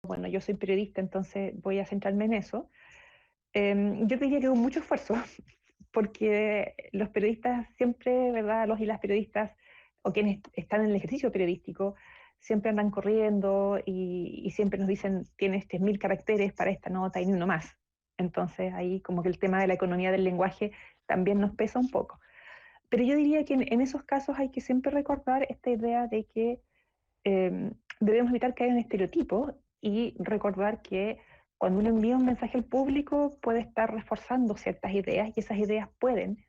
bueno, yo soy periodista, entonces voy a centrarme en eso. Yo diría que con mucho esfuerzo, porque los periodistas siempre, ¿verdad? Los y las periodistas, o quienes están en el ejercicio periodístico, siempre andan corriendo y siempre nos dicen, tienes 3.000 caracteres para esta nota y ni uno más. Entonces ahí como que el tema de la economía del lenguaje también nos pesa un poco. Pero yo diría que en esos casos hay que siempre recordar esta idea de que debemos evitar caer en estereotipos y recordar que cuando uno envía un mensaje al público puede estar reforzando ciertas ideas y esas ideas pueden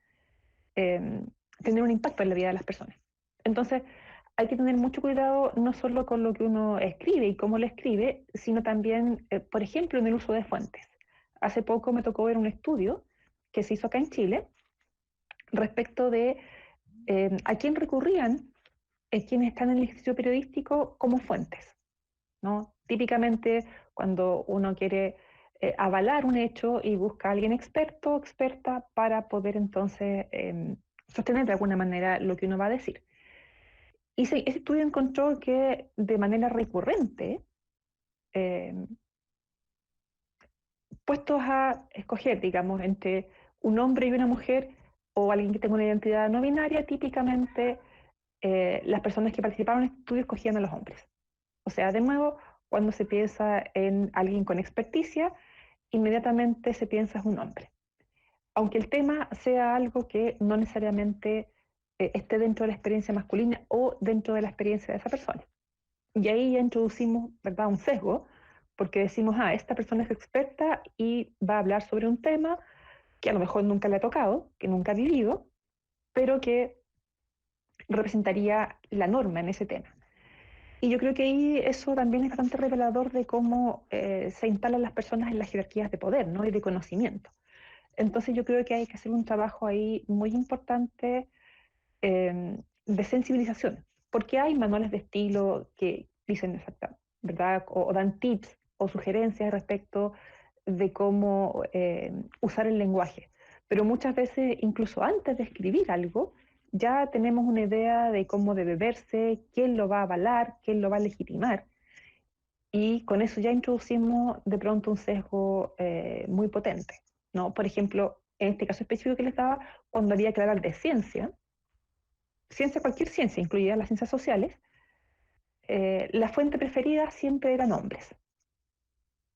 eh, tener un impacto en la vida de las personas. Entonces, hay que tener mucho cuidado no solo con lo que uno escribe y cómo lo escribe, sino también, por ejemplo, en el uso de fuentes. Hace poco me tocó ver un estudio que se hizo acá en Chile respecto de a quién recurrían quienes están en el ejercicio periodístico como fuentes, ¿no? Típicamente, cuando uno quiere avalar un hecho y busca a alguien experto o experta para poder entonces sostener de alguna manera lo que uno va a decir. Y ese estudio encontró que de manera recurrente, eh, puestos a escoger, digamos, entre un hombre y una mujer o alguien que tenga una identidad no binaria, típicamente las personas que participaron en este estudio escogían a los hombres. O sea, de nuevo, cuando se piensa en alguien con experticia, inmediatamente se piensa en un hombre. Aunque el tema sea algo que no necesariamente esté dentro de la experiencia masculina o dentro de la experiencia de esa persona. Y ahí ya introducimos, ¿verdad?, un sesgo, porque decimos, esta persona es experta y va a hablar sobre un tema que a lo mejor nunca le ha tocado, que nunca ha vivido, pero que representaría la norma en ese tema. Y yo creo que ahí eso también es bastante revelador de cómo se instalan las personas en las jerarquías de poder, ¿no? Y de conocimiento. Entonces yo creo que hay que hacer un trabajo ahí muy importante de sensibilización, porque hay manuales de estilo que dicen exactamente, ¿verdad? O dan tips o sugerencias respecto de cómo usar el lenguaje. Pero muchas veces, incluso antes de escribir algo, ya tenemos una idea de cómo debe verse, quién lo va a avalar, quién lo va a legitimar. Y con eso ya introducimos de pronto un sesgo muy potente, ¿no? Por ejemplo, en este caso específico que les daba, cuando había que hablar de ciencia, cualquier ciencia, incluidas las ciencias sociales, la fuente preferida siempre eran hombres.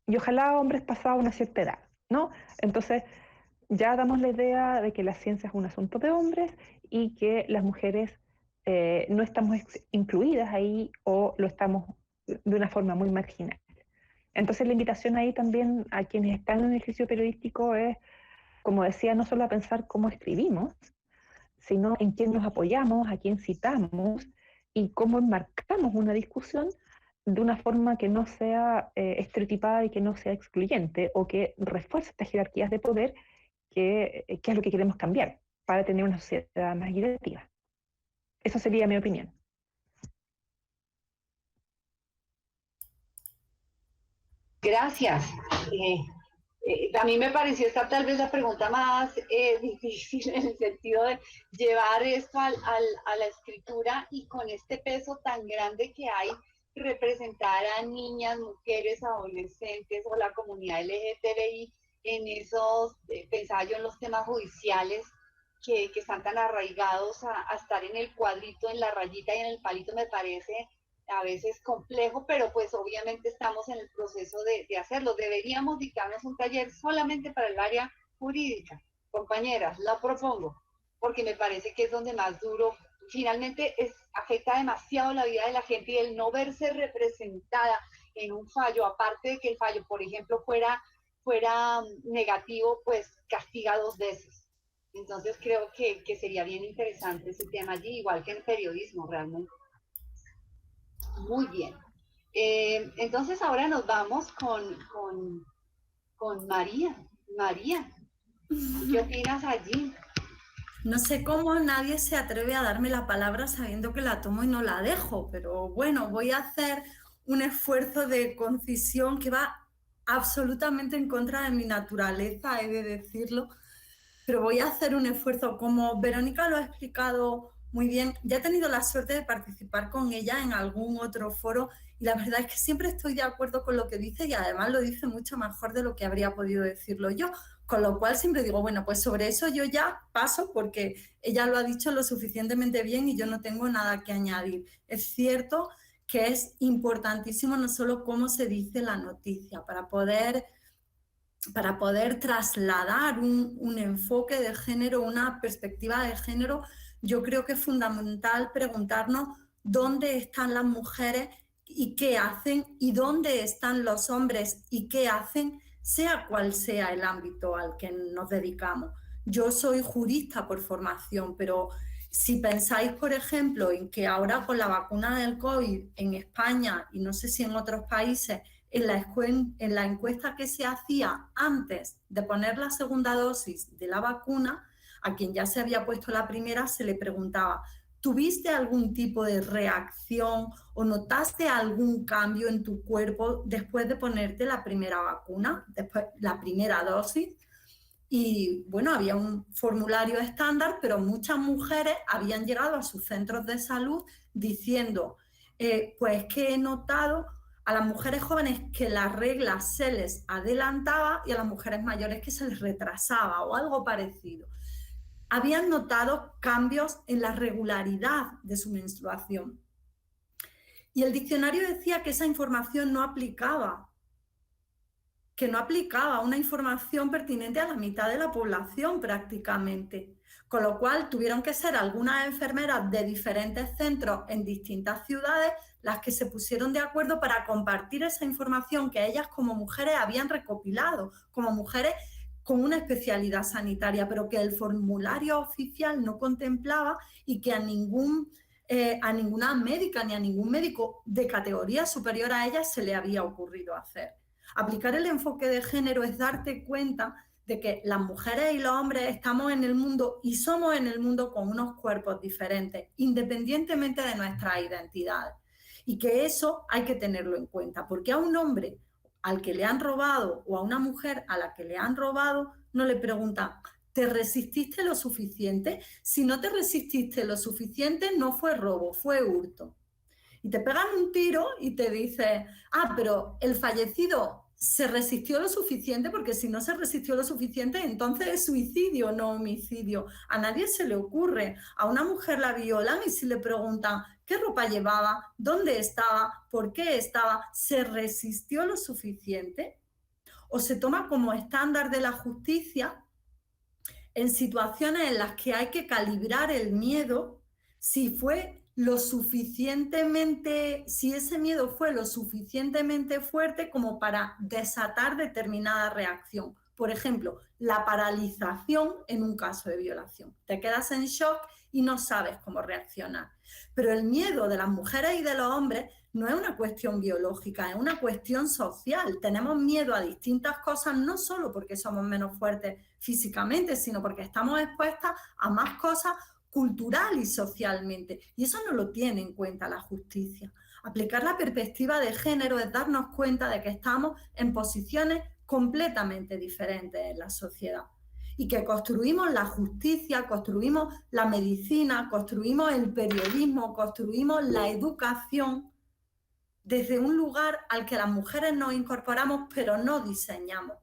Y ojalá hombres pasados una cierta edad, ¿no? Entonces, ya damos la idea de que la ciencia es un asunto de hombres y que las mujeres no estamos incluidas ahí o lo estamos de una forma muy marginal. Entonces, la invitación ahí también a quienes están en el ejercicio periodístico es, como decía, no solo a pensar cómo escribimos, sino en quién nos apoyamos, a quién citamos y cómo enmarcamos una discusión de una forma que no sea estereotipada y que no sea excluyente o que refuerce estas jerarquías de poder que es lo que queremos cambiar para tener una sociedad más equitativa. Esa sería mi opinión. Gracias. A mí me pareció esta tal vez la pregunta más difícil en el sentido de llevar esto a la escritura y con este peso tan grande que hay, representar a niñas, mujeres, adolescentes o la comunidad LGTBI en esos, pensaba yo en los temas judiciales que están tan arraigados a estar en el cuadrito, en la rayita y en el palito, me parece a veces complejo, pero pues obviamente estamos en el proceso de hacerlo. Deberíamos dictarnos un taller solamente para el área jurídica. Compañeras, la propongo, porque me parece que es donde más duro, finalmente afecta demasiado la vida de la gente y el no verse representada en un fallo, aparte de que el fallo, por ejemplo, fuera negativo, pues castiga 2 veces. Entonces creo que sería bien interesante ese tema allí, igual que en periodismo realmente. Muy bien. Entonces ahora nos vamos con María. María, ¿qué opinas allí? No sé cómo nadie se atreve a darme la palabra sabiendo que la tomo y no la dejo, pero bueno, voy a hacer un esfuerzo de concisión que va absolutamente en contra de mi naturaleza, he de decirlo, pero voy a hacer un esfuerzo. Como Verónica lo ha explicado muy bien. Ya he tenido la suerte de participar con ella en algún otro foro y la verdad es que siempre estoy de acuerdo con lo que dice y además lo dice mucho mejor de lo que habría podido decirlo yo. Con lo cual siempre digo, bueno, pues sobre eso yo ya paso porque ella lo ha dicho lo suficientemente bien y yo no tengo nada que añadir. Es cierto que es importantísimo no solo cómo se dice la noticia, para poder trasladar un enfoque de género, una perspectiva de género, yo creo que es fundamental preguntarnos dónde están las mujeres y qué hacen, y dónde están los hombres y qué hacen, sea cual sea el ámbito al que nos dedicamos. Yo soy jurista por formación, pero si pensáis, por ejemplo, en que ahora con la vacuna del COVID en España, y no sé si en otros países, en la encuesta que se hacía antes de poner la segunda dosis de la vacuna, a quien ya se había puesto la primera se le preguntaba, ¿tuviste algún tipo de reacción o notaste algún cambio en tu cuerpo después de ponerte la primera vacuna, después la primera dosis? Y bueno, había un formulario estándar, pero muchas mujeres habían llegado a sus centros de salud diciendo, pues que he notado a las mujeres jóvenes que la regla se les adelantaba y a las mujeres mayores que se les retrasaba o algo parecido. Habían notado cambios en la regularidad de su menstruación. Y el diccionario decía que esa información no aplicaba, que no aplicaba una información pertinente a la mitad de la población prácticamente. Con lo cual tuvieron que ser algunas enfermeras de diferentes centros en distintas ciudades las que se pusieron de acuerdo para compartir esa información que ellas como mujeres habían recopilado, como mujeres con una especialidad sanitaria, pero que el formulario oficial no contemplaba y que a ninguna médica ni a ningún médico de categoría superior a ellas se le había ocurrido hacer. Aplicar el enfoque de género es darte cuenta de que las mujeres y los hombres estamos en el mundo y somos en el mundo con unos cuerpos diferentes, independientemente de nuestras identidades. Y que eso hay que tenerlo en cuenta, porque a un hombre al que le han robado o a una mujer a la que le han robado no le preguntan, ¿te resististe lo suficiente? Si no te resististe lo suficiente, no fue robo, fue hurto. Y te pegan un tiro y te dicen, pero el fallecido se resistió lo suficiente, porque si no se resistió lo suficiente, entonces es suicidio, no homicidio. A nadie se le ocurre. A una mujer la violan y si le preguntan qué ropa llevaba, dónde estaba, por qué estaba, ¿se resistió lo suficiente? O se toma como estándar de la justicia en situaciones en las que hay que calibrar el miedo, si ese miedo fue lo suficientemente fuerte como para desatar determinada reacción. Por ejemplo, la paralización en un caso de violación. Te quedas en shock y no sabes cómo reaccionar. Pero el miedo de las mujeres y de los hombres no es una cuestión biológica, es una cuestión social. Tenemos miedo a distintas cosas, no solo porque somos menos fuertes físicamente, sino porque estamos expuestas a más cosas cultural y socialmente, y eso no lo tiene en cuenta la justicia. Aplicar la perspectiva de género es darnos cuenta de que estamos en posiciones completamente diferentes en la sociedad y que construimos la justicia, construimos la medicina, construimos el periodismo, construimos la educación desde un lugar al que las mujeres nos incorporamos pero no diseñamos.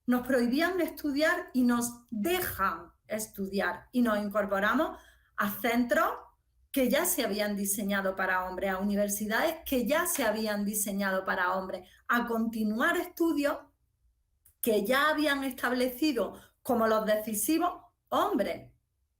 Nos prohibían estudiar y nos dejan estudiar y nos incorporamos a centros que ya se habían diseñado para hombres, a universidades que ya se habían diseñado para hombres, a continuar estudios que ya habían establecido como los decisivos hombres,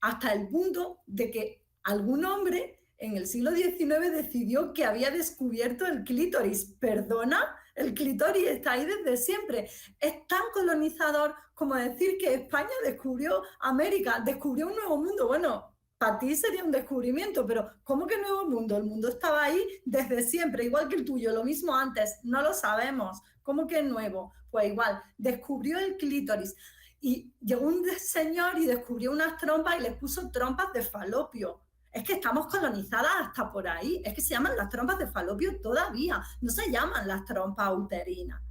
hasta el punto de que algún hombre en el siglo XIX decidió que había descubierto el clítoris. ¿Perdona? El clítoris está ahí desde siempre. Es tan colonizador como decir que España descubrió América, descubrió un nuevo mundo. Bueno, para ti sería un descubrimiento, pero ¿cómo que nuevo mundo? El mundo estaba ahí desde siempre, igual que el tuyo, lo mismo antes, no lo sabemos. ¿Cómo que nuevo? Pues igual, descubrió el clítoris. Y llegó un señor y descubrió unas trompas y les puso trompas de falopio. Es que estamos colonizadas hasta por ahí. Es que se llaman las trompas de falopio todavía. No se llaman las trompas uterinas.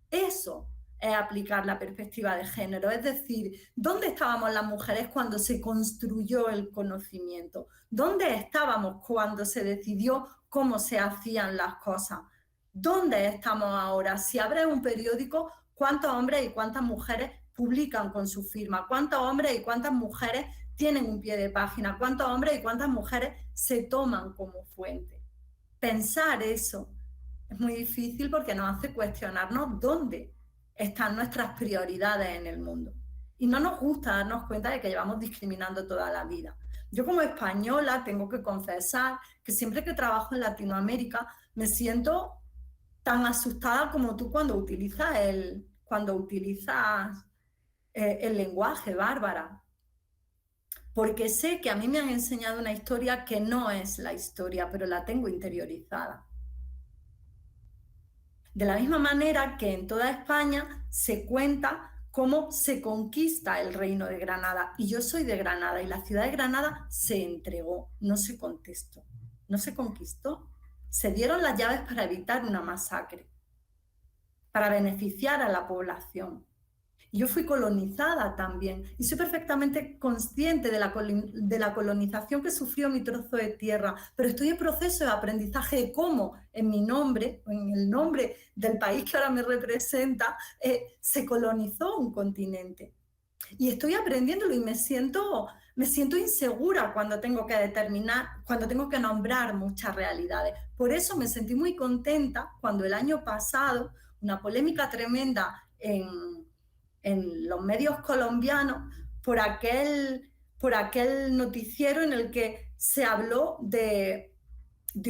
Eso es aplicar la perspectiva de género. Es decir, ¿dónde estábamos las mujeres cuando se construyó el conocimiento? ¿Dónde estábamos cuando se decidió cómo se hacían las cosas? ¿Dónde estamos ahora? Si abres un periódico, ¿cuántos hombres y cuántas mujeres publican con su firma? ¿Cuántos hombres y cuántas mujeres tienen un pie de página? ¿Cuántos hombres y cuántas mujeres se toman como fuente? Pensar eso es muy difícil porque nos hace cuestionarnos dónde están nuestras prioridades en el mundo. Y no nos gusta darnos cuenta de que llevamos discriminando toda la vida. Yo como española tengo que confesar que siempre que trabajo en Latinoamérica me siento tan asustada como tú cuando utilizas el lenguaje, Bárbara. Porque sé que a mí me han enseñado una historia que no es la historia, pero la tengo interiorizada. De la misma manera que en toda España se cuenta cómo se conquista el reino de Granada. Y yo soy de Granada y la ciudad de Granada se entregó, no se contestó, no se conquistó. Se dieron las llaves para evitar una masacre, para beneficiar a la población. Yo fui colonizada también y soy perfectamente consciente de la colonización que sufrió mi trozo de tierra, pero estoy en proceso de aprendizaje de cómo en mi nombre, o en el nombre del país que ahora me representa, se colonizó un continente. Y estoy aprendiéndolo y me siento insegura cuando tengo que nombrar muchas realidades. Por eso me sentí muy contenta cuando el año pasado, una polémica tremenda en los medios colombianos por aquel noticiero en el que se habló de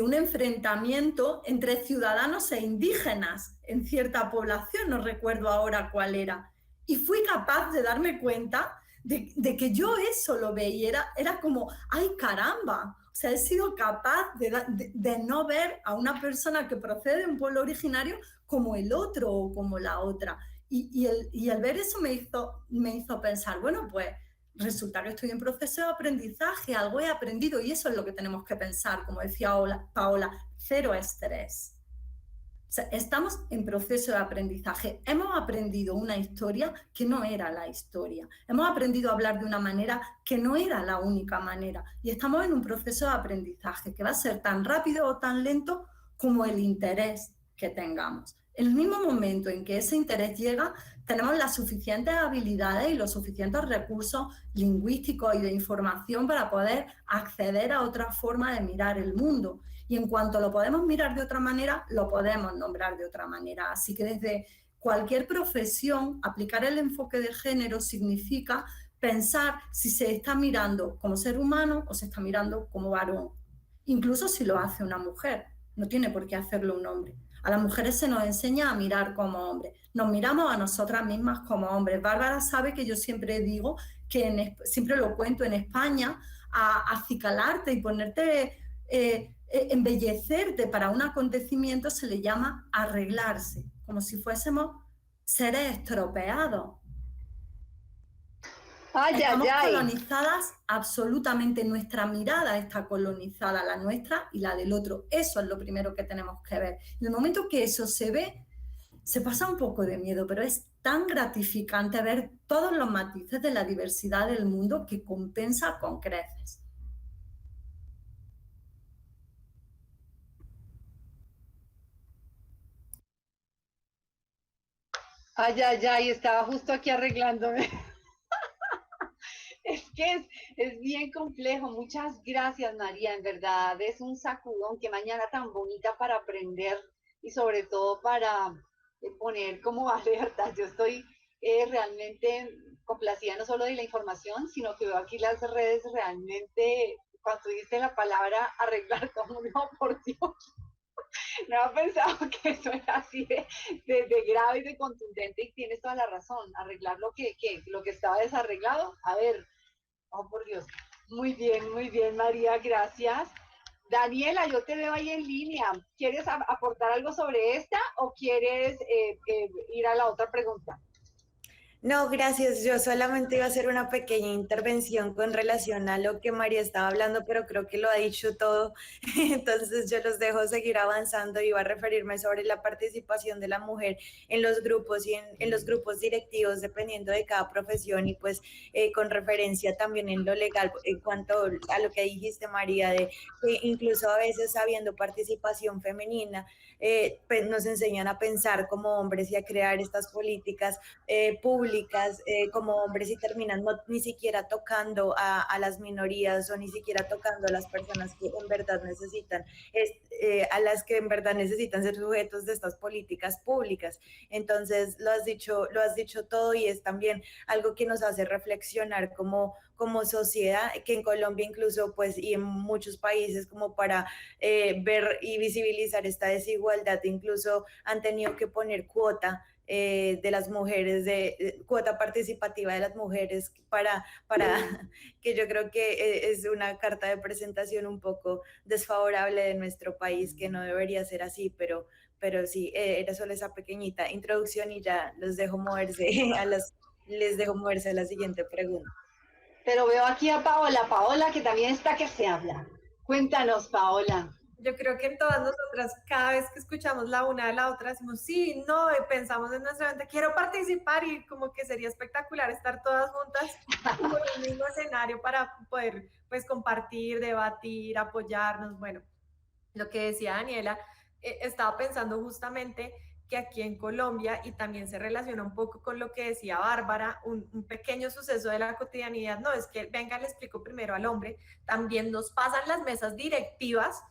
un enfrentamiento entre ciudadanos e indígenas en cierta población, no recuerdo ahora cuál era. Y fui capaz de darme cuenta de que yo eso lo veía, era como, ¡ay caramba! O sea, he sido capaz de no ver a una persona que procede de un pueblo originario como el otro o como la otra. Y el ver eso me hizo pensar, bueno, pues resulta que estoy en proceso de aprendizaje, algo he aprendido y eso es lo que tenemos que pensar, como decía Paola, cero estrés. O sea, estamos en proceso de aprendizaje. Hemos aprendido una historia que no era la historia. Hemos aprendido a hablar de una manera que no era la única manera. Y estamos en un proceso de aprendizaje que va a ser tan rápido o tan lento como el interés que tengamos. En el mismo momento en que ese interés llega, tenemos las suficientes habilidades y los suficientes recursos lingüísticos y de información para poder acceder a otra forma de mirar el mundo. Y en cuanto lo podemos mirar de otra manera, lo podemos nombrar de otra manera. Así que desde cualquier profesión, aplicar el enfoque de género significa pensar si se está mirando como ser humano o se está mirando como varón. Incluso si lo hace una mujer, no tiene por qué hacerlo un hombre. A las mujeres se nos enseña a mirar como hombres. Nos miramos a nosotras mismas como hombres. Bárbara sabe que yo siempre digo, siempre lo cuento, en España, acicalarte y ponerte, embellecerte para un acontecimiento se le llama arreglarse, como si fuésemos seres estropeados. Estamos colonizadas absolutamente, nuestra mirada está colonizada, la nuestra y la del otro. Eso es lo primero que tenemos que ver. En el momento que eso se ve, se pasa un poco de miedo, pero es tan gratificante ver todos los matices de la diversidad del mundo que compensa con creces. Ay, estaba justo aquí arreglándome. Es que es bien complejo. Muchas gracias, María. En verdad, es un sacudón. Qué mañana tan bonita para aprender y sobre todo para poner como alertas. Yo estoy realmente complacida no solo de la información, sino que veo aquí las redes realmente, cuando dice la palabra arreglar, como no, por Dios. No había pensado que eso era así de grave y de contundente y tienes toda la razón. Arreglar lo que estaba desarreglado. A ver, oh por Dios. Muy bien, María, gracias. Daniela, yo te veo ahí en línea. ¿Quieres aportar algo sobre esta o quieres ir a la otra pregunta? No, gracias. Yo solamente iba a hacer una pequeña intervención con relación a lo que María estaba hablando, pero creo que lo ha dicho todo. Entonces yo los dejo seguir avanzando. Iba a referirme sobre la participación de la mujer en los grupos y en los grupos directivos, dependiendo de cada profesión y pues con referencia también en lo legal, en cuanto a lo que dijiste, María, de que incluso a veces habiendo participación femenina, pues nos enseñan a pensar como hombres y a crear estas políticas públicas como hombres y terminan ni siquiera tocando a las minorías o ni siquiera tocando a las personas que en verdad necesitan, a las que en verdad necesitan ser sujetos de estas políticas públicas. Entonces, lo has dicho todo y es también algo que nos hace reflexionar como sociedad, que en Colombia incluso, pues, y en muchos países, como para ver y visibilizar esta desigualdad, incluso han tenido que poner cuota de las mujeres, de cuota participativa de las mujeres para que yo creo que es una carta de presentación un poco desfavorable de nuestro país, que no debería ser así, pero sí, era solo esa pequeñita introducción y ya los dejo moverse les dejo moverse a la siguiente pregunta. Pero veo aquí a Paola, Paola que también está que se habla. Cuéntanos, Paola. Yo creo que en todas nosotras, cada vez que escuchamos la una de la otra, decimos sí, no, y pensamos en nuestra mente, quiero participar y como que sería espectacular estar todas juntas en el mismo escenario para poder pues compartir, debatir, apoyarnos. Bueno, lo que decía Daniela, estaba pensando justamente que aquí en Colombia, y también se relaciona un poco con lo que decía Bárbara, un pequeño suceso de la cotidianidad, no, es que, venga, le explico primero al hombre, también nos pasan las mesas directivas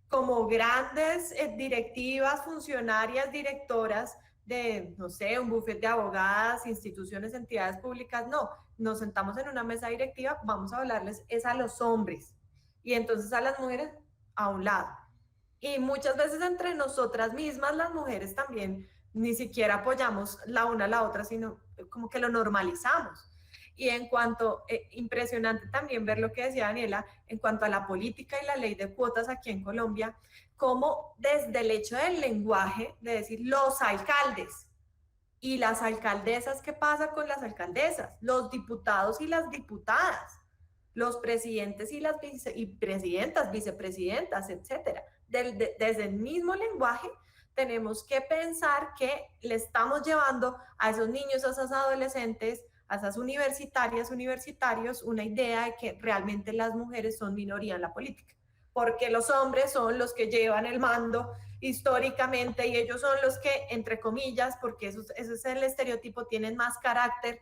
como grandes directivas, funcionarias, directoras de, no sé, un bufete de abogadas, instituciones, entidades públicas, no, nos sentamos en una mesa directiva, vamos a hablarles, es a los hombres, y entonces a las mujeres a un lado. Y muchas veces entre nosotras mismas, las mujeres también, ni siquiera apoyamos la una a la otra, sino como que lo normalizamos. Y en cuanto, impresionante también ver lo que decía Daniela, en cuanto a la política y la ley de cuotas aquí en Colombia, como desde el hecho del lenguaje, de decir los alcaldes y las alcaldesas, ¿qué pasa con las alcaldesas? Los diputados y las diputadas, los presidentes y las presidentas, vicepresidentas, etcétera. Desde el mismo lenguaje tenemos que pensar que le estamos llevando a esos niños, a esas adolescentes, a esas universitarias, universitarios, una idea de que realmente las mujeres son minoría en la política, porque los hombres son los que llevan el mando históricamente y ellos son los que, entre comillas, porque eso es el estereotipo, tienen más carácter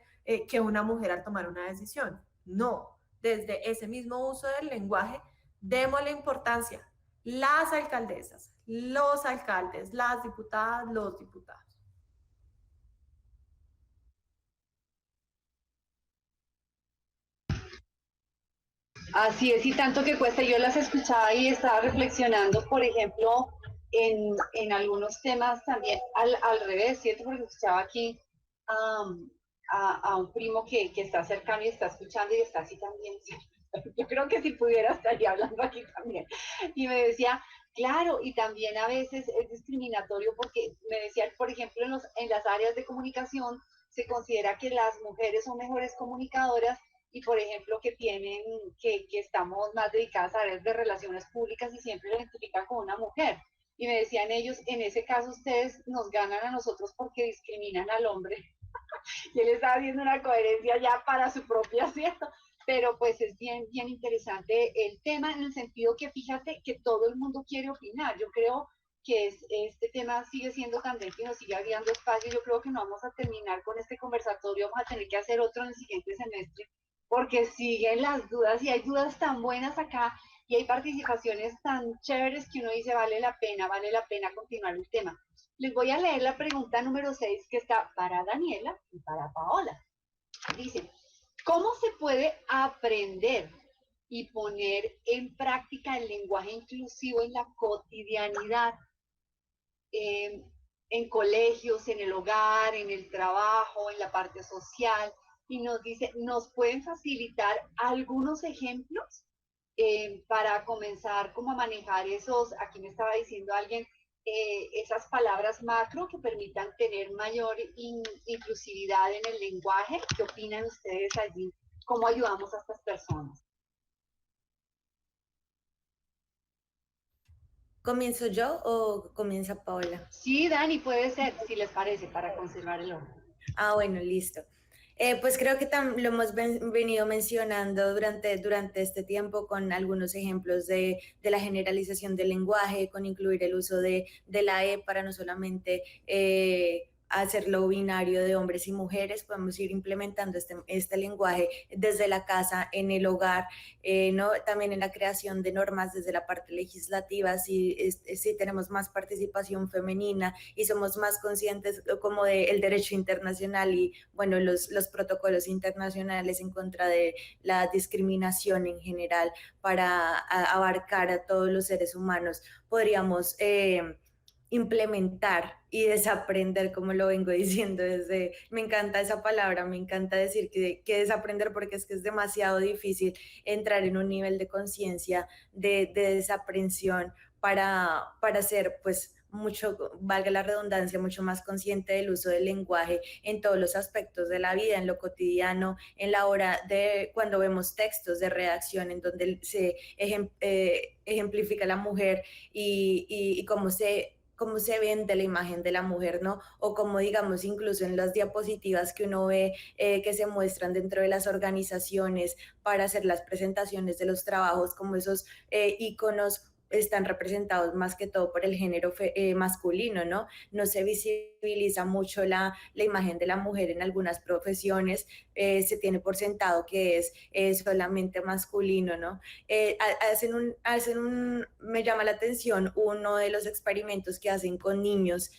que una mujer al tomar una decisión. No, desde ese mismo uso del lenguaje, démosle importancia. Las alcaldesas, los alcaldes, las diputadas, los diputados. Así es, y tanto que cuesta. Yo las escuchaba y estaba reflexionando, por ejemplo, en algunos temas también al revés, ¿cierto? Porque escuchaba aquí a un primo que está cercano y está escuchando y está así también. Yo creo que si pudiera estaría hablando aquí también. Y me decía, claro, y también a veces es discriminatorio porque me decía, por ejemplo, en las áreas de comunicación se considera que las mujeres son mejores comunicadoras y por ejemplo que estamos más dedicadas a áreas de relaciones públicas y siempre lo identifican con una mujer. Y me decían ellos, en ese caso ustedes nos ganan a nosotros porque discriminan al hombre. Y él estaba haciendo una coherencia ya para su propio acierto. Pero pues es bien, bien interesante el tema en el sentido que fíjate que todo el mundo quiere opinar. Yo creo que este tema sigue siendo candente y nos sigue abriendo espacio. Yo creo que no vamos a terminar con este conversatorio, vamos a tener que hacer otro en el siguiente semestre porque siguen las dudas y hay dudas tan buenas acá y hay participaciones tan chéveres que uno dice vale la pena continuar el tema. Les voy a leer la pregunta número 6 que está para Daniela y para Paola. Dice, ¿cómo se puede aprender y poner en práctica el lenguaje inclusivo en la cotidianidad? En colegios, en el hogar, en el trabajo, en la parte social, y nos dice, ¿nos pueden facilitar algunos ejemplos para comenzar como a manejar esos, aquí me estaba diciendo alguien, esas palabras macro que permitan tener mayor inclusividad en el lenguaje. ¿Qué opinan ustedes allí? ¿Cómo ayudamos a estas personas? ¿Comienzo yo o comienza Paola? Sí, Dani, puede ser, si les parece, para conservar el orden. Ah, bueno, listo. Pues creo que lo hemos venido mencionando durante este tiempo con algunos ejemplos de la generalización del lenguaje, con incluir el uso de la E para no solamente hacerlo binario de hombres y mujeres. Podemos ir implementando este lenguaje desde la casa, en el hogar, ¿no? También en la creación de normas desde la parte legislativa, si tenemos más participación femenina y somos más conscientes como del derecho internacional y, bueno, los protocolos internacionales en contra de la discriminación en general para abarcar a todos los seres humanos, podríamos implementar y desaprender, como lo vengo diciendo me encanta esa palabra, me encanta decir que desaprender, porque es que es demasiado difícil entrar en un nivel de conciencia de desaprensión para ser, pues, mucho, valga la redundancia, mucho más consciente del uso del lenguaje en todos los aspectos de la vida, en lo cotidiano, en la hora de cuando vemos textos de redacción en donde se ejemplifica la mujer y cómo se vende la imagen de la mujer, ¿no? O como, digamos, incluso en las diapositivas que uno ve que se muestran dentro de las organizaciones para hacer las presentaciones de los trabajos, como esos iconos están representados más que todo por el género masculino, ¿no? No se visibiliza mucho la imagen de la mujer en algunas profesiones, se tiene por sentado que es solamente masculino, ¿no? Me llama la atención uno de los experimentos que hacen con niños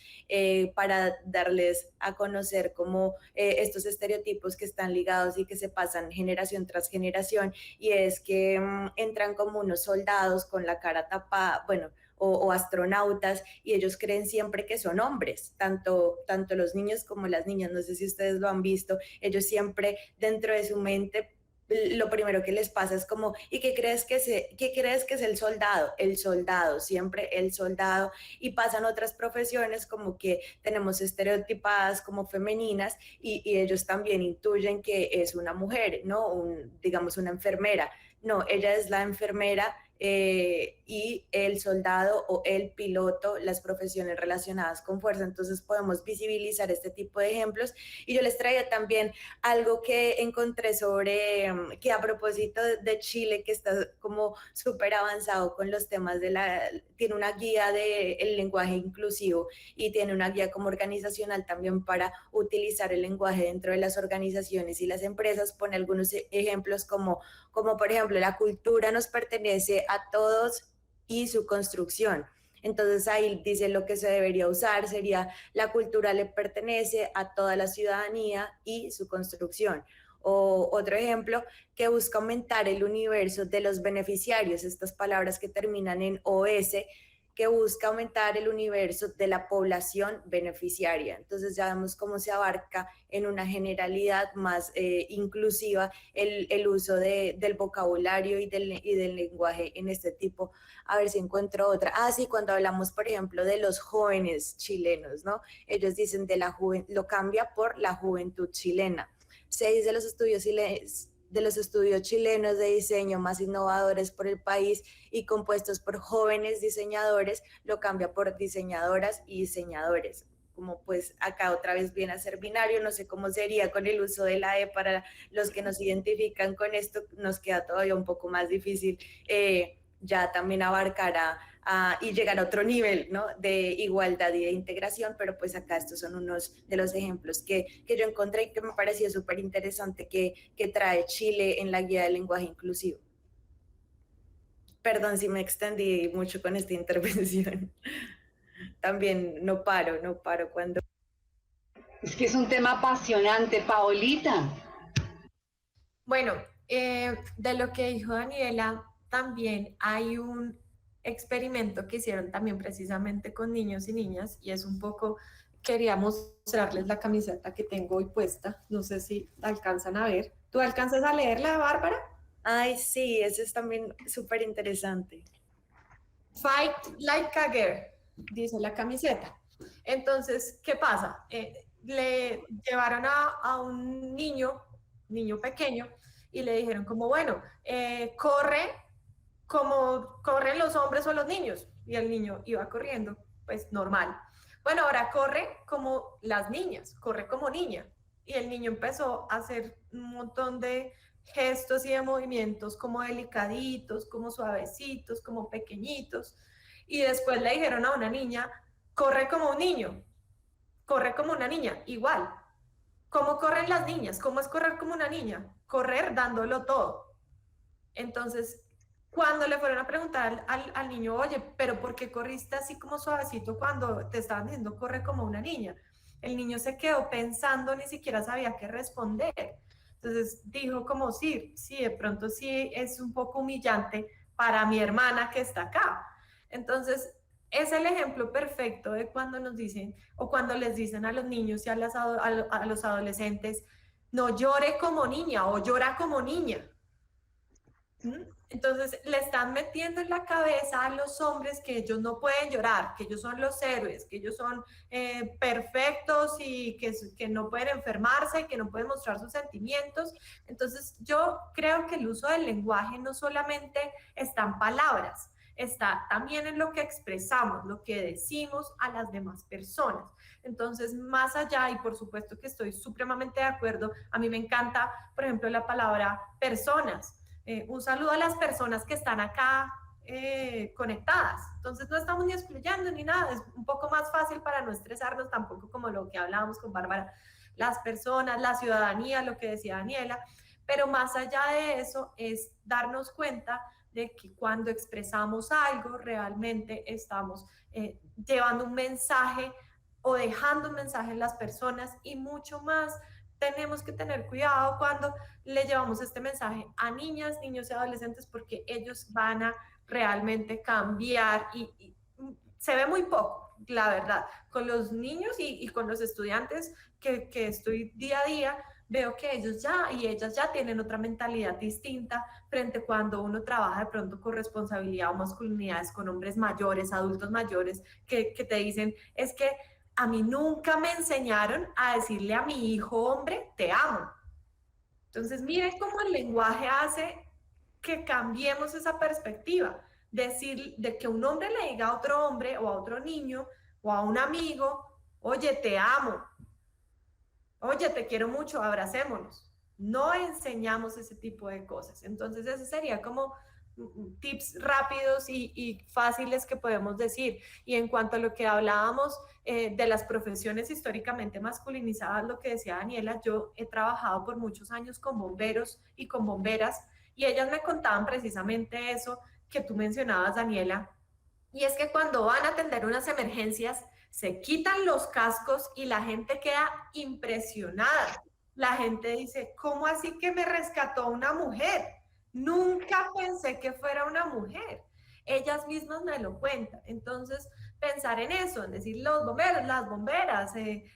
para darles a conocer como estos estereotipos que están ligados y que se pasan generación tras generación, y es que entran como unos soldados con la cara tapada, bueno, o astronautas, y ellos creen siempre que son hombres, tanto los niños como las niñas. No sé si ustedes lo han visto, ellos siempre dentro de su mente lo primero que les pasa es como, ¿y qué crees que es el soldado? El soldado, siempre el soldado. Y pasan otras profesiones como que tenemos estereotipadas como femeninas y ellos también intuyen que es una mujer, ¿no? Digamos una enfermera. No, ella es la enfermera y el soldado o el piloto, las profesiones relacionadas con fuerza. Entonces podemos visibilizar este tipo de ejemplos. Y yo les traía también algo que encontré sobre, que a propósito de Chile, que está como súper avanzado con los temas tiene una guía del lenguaje inclusivo y tiene una guía como organizacional también para utilizar el lenguaje dentro de las organizaciones y las empresas. Pone algunos ejemplos como por ejemplo, la cultura nos pertenece a todos y su construcción. Entonces ahí dice lo que se debería usar sería: la cultura le pertenece a toda la ciudadanía y su construcción. O otro ejemplo, que busca aumentar el universo de los beneficiarios, estas palabras que terminan en OS, que busca aumentar el universo de la población beneficiaria. Entonces ya vemos cómo se abarca en una generalidad más inclusiva el uso del vocabulario y del lenguaje en este tipo. A ver si encuentro otra. Sí, cuando hablamos, por ejemplo, de los jóvenes chilenos, ¿no? Ellos dicen lo cambia por la juventud chilena. 6 de los estudios chilenos de diseño más innovadores por el país y compuestos por jóvenes diseñadores, lo cambia por diseñadoras y diseñadores. Como pues acá otra vez viene a ser binario, no sé cómo sería con el uso de la E para los que nos identifican con esto, nos queda todavía un poco más difícil ya también abarcar y llegar a otro nivel, ¿no? De igualdad y de integración, pero pues acá estos son unos de los ejemplos que yo encontré y que me pareció súper interesante que trae Chile en la guía del lenguaje inclusivo. Perdón si me extendí mucho con esta intervención. También no paro cuando... Es que es un tema apasionante, Paolita. Bueno, de lo que dijo Daniela, también hay un experimento que hicieron también precisamente con niños y niñas, y es un poco, quería mostrarles la camiseta que tengo hoy puesta, no sé si alcanzan a ver. ¿Tú alcanzas a leerla, Bárbara? Ay, sí, eso es también súper interesante. Fight like a girl. dice la camiseta. Entonces, ¿qué pasa? Le llevaron a un niño pequeño, y le dijeron como, bueno, corre como corren los hombres o los niños. Y el niño iba corriendo, pues normal. Bueno, ahora corre como las niñas, corre como niña. Y el niño empezó a hacer un montón de gestos y de movimientos como delicaditos, como suavecitos, como pequeñitos. Y después le dijeron a una niña, corre como un niño, corre como una niña, igual. ¿Cómo corren las niñas? ¿Cómo es correr como una niña? Correr dándolo todo. Entonces, cuando le fueron a preguntar al niño, oye, pero ¿por qué corriste así como suavecito cuando te estaban diciendo corre como una niña? El niño se quedó pensando, ni siquiera sabía qué responder. Entonces dijo como, sí, de pronto sí es un poco humillante para mi hermana que está acá. Entonces, es el ejemplo perfecto de cuando nos dicen, o cuando les dicen a los niños y a los adolescentes, no llore como niña o llora como niña. Entonces le están metiendo en la cabeza a los hombres que ellos no pueden llorar, que ellos son los héroes, que ellos son perfectos y que no pueden enfermarse, que no pueden mostrar sus sentimientos. Entonces yo creo que el uso del lenguaje no solamente está en palabras, está también en lo que expresamos, lo que decimos a las demás personas. Entonces, más allá, y por supuesto que estoy supremamente de acuerdo, a mí me encanta, por ejemplo, la palabra personas. Un saludo a las personas que están acá conectadas. Entonces no estamos ni excluyendo ni nada, es un poco más fácil para no estresarnos tampoco, como lo que hablábamos con Bárbara, las personas, la ciudadanía, lo que decía Daniela, pero más allá de eso es darnos cuenta de que cuando expresamos algo realmente estamos llevando un mensaje o dejando un mensaje en las personas, y mucho más tenemos que tener cuidado cuando le llevamos este mensaje a niñas, niños y adolescentes, porque ellos van a realmente cambiar y se ve muy poco, la verdad. Con los niños y con los estudiantes que estoy día a día, veo que ellos ya y ellas ya tienen otra mentalidad distinta frente cuando uno trabaja de pronto con responsabilidad o masculinidades con hombres mayores, adultos mayores, que te dicen, es que a mí nunca me enseñaron a decirle a mi hijo hombre, te amo. Entonces, miren cómo el lenguaje hace que cambiemos esa perspectiva. Decir, de que un hombre le diga a otro hombre o a otro niño o a un amigo, oye, te amo, oye, te quiero mucho, abracémonos. No enseñamos ese tipo de cosas. Entonces, ese sería como tips rápidos y fáciles que podemos decir. Y en cuanto a lo que hablábamos de las profesiones históricamente masculinizadas, lo que decía Daniela, yo he trabajado por muchos años con bomberos y con bomberas, y ellas me contaban precisamente eso que tú mencionabas, Daniela, y es que cuando van a atender unas emergencias, se quitan los cascos y la gente queda impresionada. La gente dice, ¿cómo así que me rescató una mujer? Nunca pensé que fuera una mujer. Ellas mismas me lo cuentan. Entonces, pensar en eso, en decir los bomberos, las bomberas,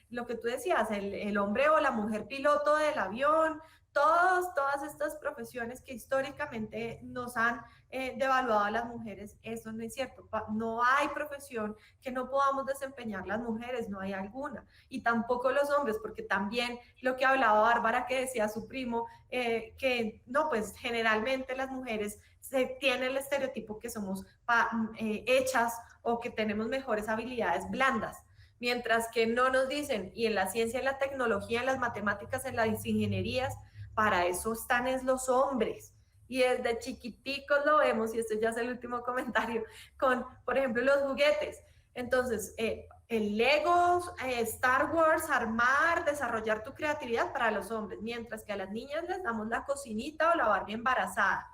lo que tú decías, el hombre o la mujer piloto del avión, todas estas profesiones que históricamente nos han devaluado a las mujeres, eso no es cierto. No hay profesión que no podamos desempeñar las mujeres, no hay alguna. Y tampoco los hombres, porque también lo que hablaba Bárbara, que decía su primo, que no, pues generalmente las mujeres se tiene el estereotipo que somos hechas o que tenemos mejores habilidades blandas. Mientras que no nos dicen, y en la ciencia, en la tecnología, en las matemáticas, en las ingenierías, para eso están es los hombres. Y desde chiquiticos lo vemos, y esto ya es el último comentario, con, por ejemplo, los juguetes. Entonces, el Lego, Star Wars, armar, desarrollar tu creatividad para los hombres, mientras que a las niñas les damos la cocinita o la Barbie embarazada,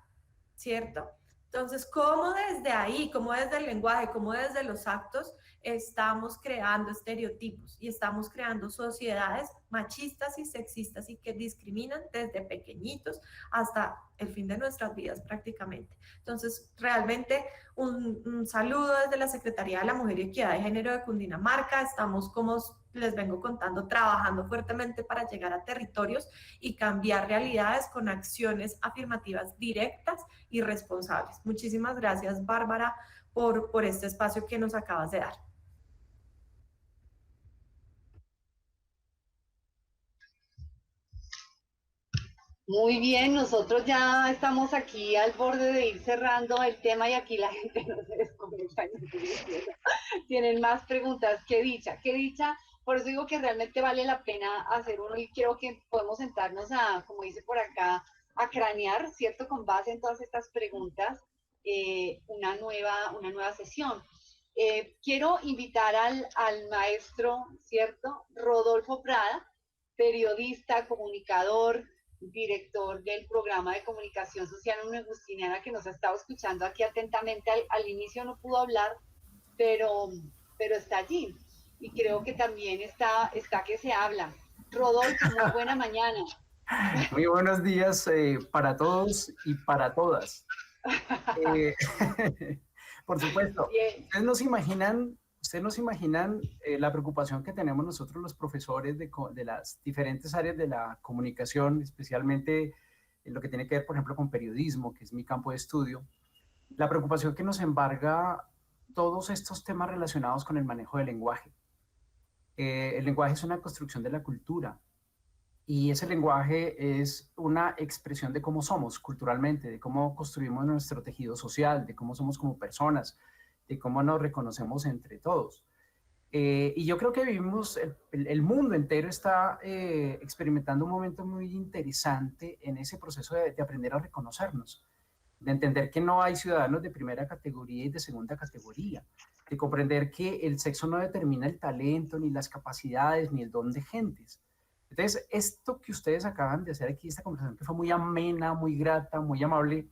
¿cierto? Entonces, ¿cómo desde ahí, cómo desde el lenguaje, cómo desde los actos estamos creando estereotipos y estamos creando sociedades machistas y sexistas y que discriminan desde pequeñitos hasta el fin de nuestras vidas prácticamente? Entonces, realmente un saludo desde la Secretaría de la Mujer y Equidad de Género de Cundinamarca. Estamos, como les vengo contando, trabajando fuertemente para llegar a territorios y cambiar realidades con acciones afirmativas directas y responsables. Muchísimas gracias, Bárbara, por este espacio que nos acabas de dar. Muy bien, nosotros ya estamos aquí al borde de ir cerrando el tema y aquí la gente no se desconecta. Tienen más preguntas. Qué dicha. Por eso digo que realmente vale la pena hacer uno y creo que podemos sentarnos a, como dice por acá, a cranear, ¿cierto? Con base en todas estas preguntas, una nueva sesión. Quiero invitar al maestro, ¿cierto? Rodolfo Prada, periodista, comunicador, director del programa de comunicación social Unión Agustiniana, que nos ha estado escuchando aquí atentamente. Al inicio no pudo hablar, pero está allí. Y creo que también está que se habla. Rodolfo, muy buena mañana. Muy buenos días para todos y para todas. Por supuesto, Bien. ustedes nos imaginan la preocupación que tenemos nosotros los profesores de las diferentes áreas de la comunicación, especialmente en lo que tiene que ver, por ejemplo, con periodismo, que es mi campo de estudio, la preocupación que nos embarga todos estos temas relacionados con el manejo del lenguaje. El lenguaje es una construcción de la cultura y ese lenguaje es una expresión de cómo somos culturalmente, de cómo construimos nuestro tejido social, de cómo somos como personas, de cómo nos reconocemos entre todos. Y yo creo que vivimos, el mundo entero está experimentando un momento muy interesante en ese proceso de aprender a reconocernos, de entender que no hay ciudadanos de primera categoría y de segunda categoría, de comprender que el sexo no determina el talento, ni las capacidades, ni el don de gentes. Entonces, esto que ustedes acaban de hacer aquí, esta conversación que fue muy amena, muy grata, muy amable,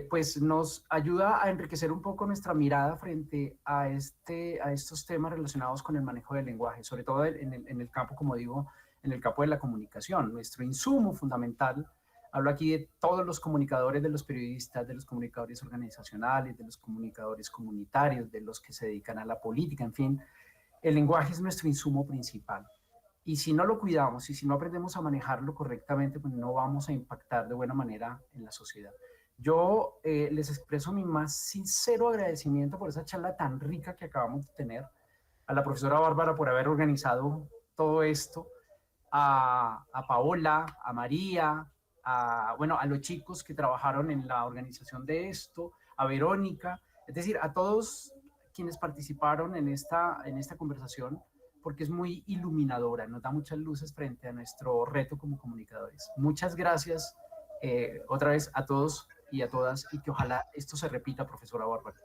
pues nos ayuda a enriquecer un poco nuestra mirada frente a estos temas relacionados con el manejo del lenguaje, sobre todo en el campo, como digo, en el campo de la comunicación. Nuestro insumo fundamental, hablo aquí de todos los comunicadores, de los periodistas, de los comunicadores organizacionales, de los comunicadores comunitarios, de los que se dedican a la política, en fin, el lenguaje es nuestro insumo principal. Y si no lo cuidamos y si no aprendemos a manejarlo correctamente, pues no vamos a impactar de buena manera en la sociedad. Yo les expreso mi más sincero agradecimiento por esa charla tan rica que acabamos de tener, a la profesora Bárbara por haber organizado todo esto, a Paola, a María, a los chicos que trabajaron en la organización de esto, a Verónica, es decir, a todos quienes participaron en esta conversación, porque es muy iluminadora, nos da muchas luces frente a nuestro reto como comunicadores. Muchas gracias otra vez a todos y a todas, y que ojalá esto se repita, profesora Bárbara.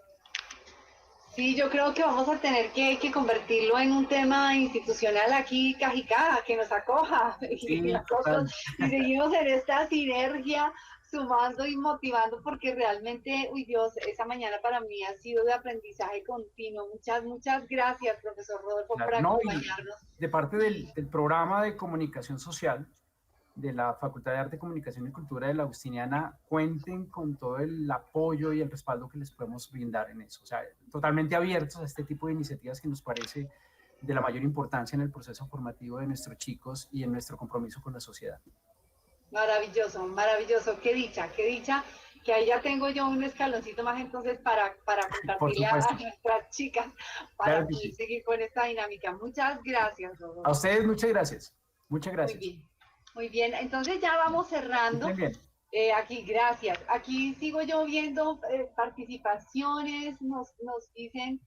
Sí, yo creo que vamos a tener que convertirlo en un tema institucional aquí, Cajicá, que nos acoja. Sí, y nosotros y seguimos en esta sinergia, sumando y motivando, porque realmente, uy Dios, esa mañana para mí ha sido de aprendizaje continuo. Muchas gracias, profesor Rodolfo, por acompañarnos. De parte del programa de comunicación social de la Facultad de Arte, Comunicación y Cultura de la Agustiniana, cuenten con todo el apoyo y el respaldo que les podemos brindar en eso. O sea, totalmente abiertos a este tipo de iniciativas que nos parece de la mayor importancia en el proceso formativo de nuestros chicos y en nuestro compromiso con la sociedad. Maravilloso, maravilloso. Qué dicha, que ahí ya tengo yo un escaloncito más entonces para compartirle a nuestras chicas, para poder seguir con esta dinámica. Muchas gracias, Rodolfo. A ustedes, muchas gracias. Muchas gracias. Muy bien, entonces ya vamos cerrando. Aquí, gracias. Aquí sigo yo viendo participaciones, nos dicen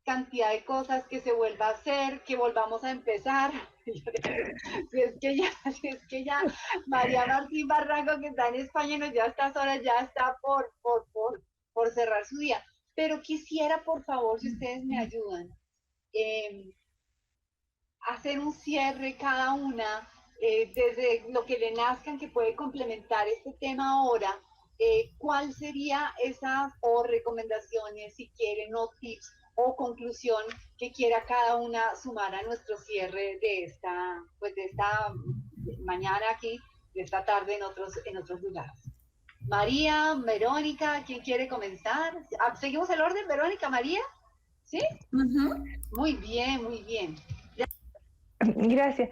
cantidad de cosas que se vuelva a hacer, que volvamos a empezar. Si es que ya María Martín Barranco, que está en España, nos ya a estas horas ya está por cerrar su día. Pero quisiera, por favor, si ustedes me ayudan, hacer un cierre cada una, desde lo que le nazcan, que puede complementar este tema ahora. ¿Cuál sería esas o recomendaciones, si quieren, o tips o conclusión que quiera cada una sumar a nuestro cierre de esta mañana aquí, de esta tarde en otros lugares? María, Verónica, ¿quién quiere comenzar? ¿Seguimos el orden, Verónica, María? ¿Sí? Muy bien, muy bien. Gracias.